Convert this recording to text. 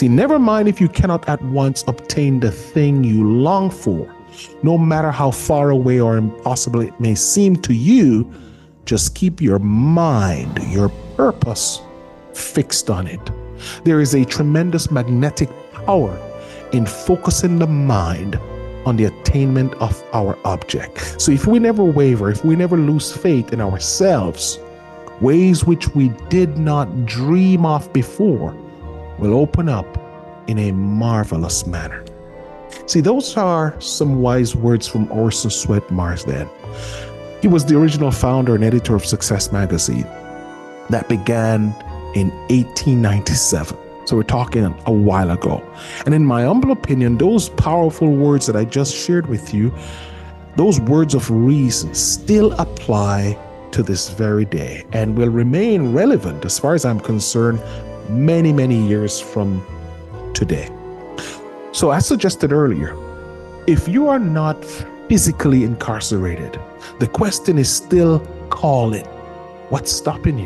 See, never mind if you cannot at once obtain the thing you long for. No matter how far away or impossible it may seem to you, just keep your mind, your purpose, fixed on it. There is a tremendous magnetic power in focusing the mind on the attainment of our object. So if we never waver, if we never lose faith in ourselves, ways which we did not dream of before will open up in a marvelous manner. See, those are some wise words from Orson Swett Marsden. He was the original founder and editor of Success Magazine that began in 1897. So we're talking a while ago. And in my humble opinion, those powerful words that I just shared with you, those words of reason still apply to this very day and will remain relevant, as far as I'm concerned, many, many years from today. So as suggested earlier, if you are not physically incarcerated, the question is still calling. What's stopping you?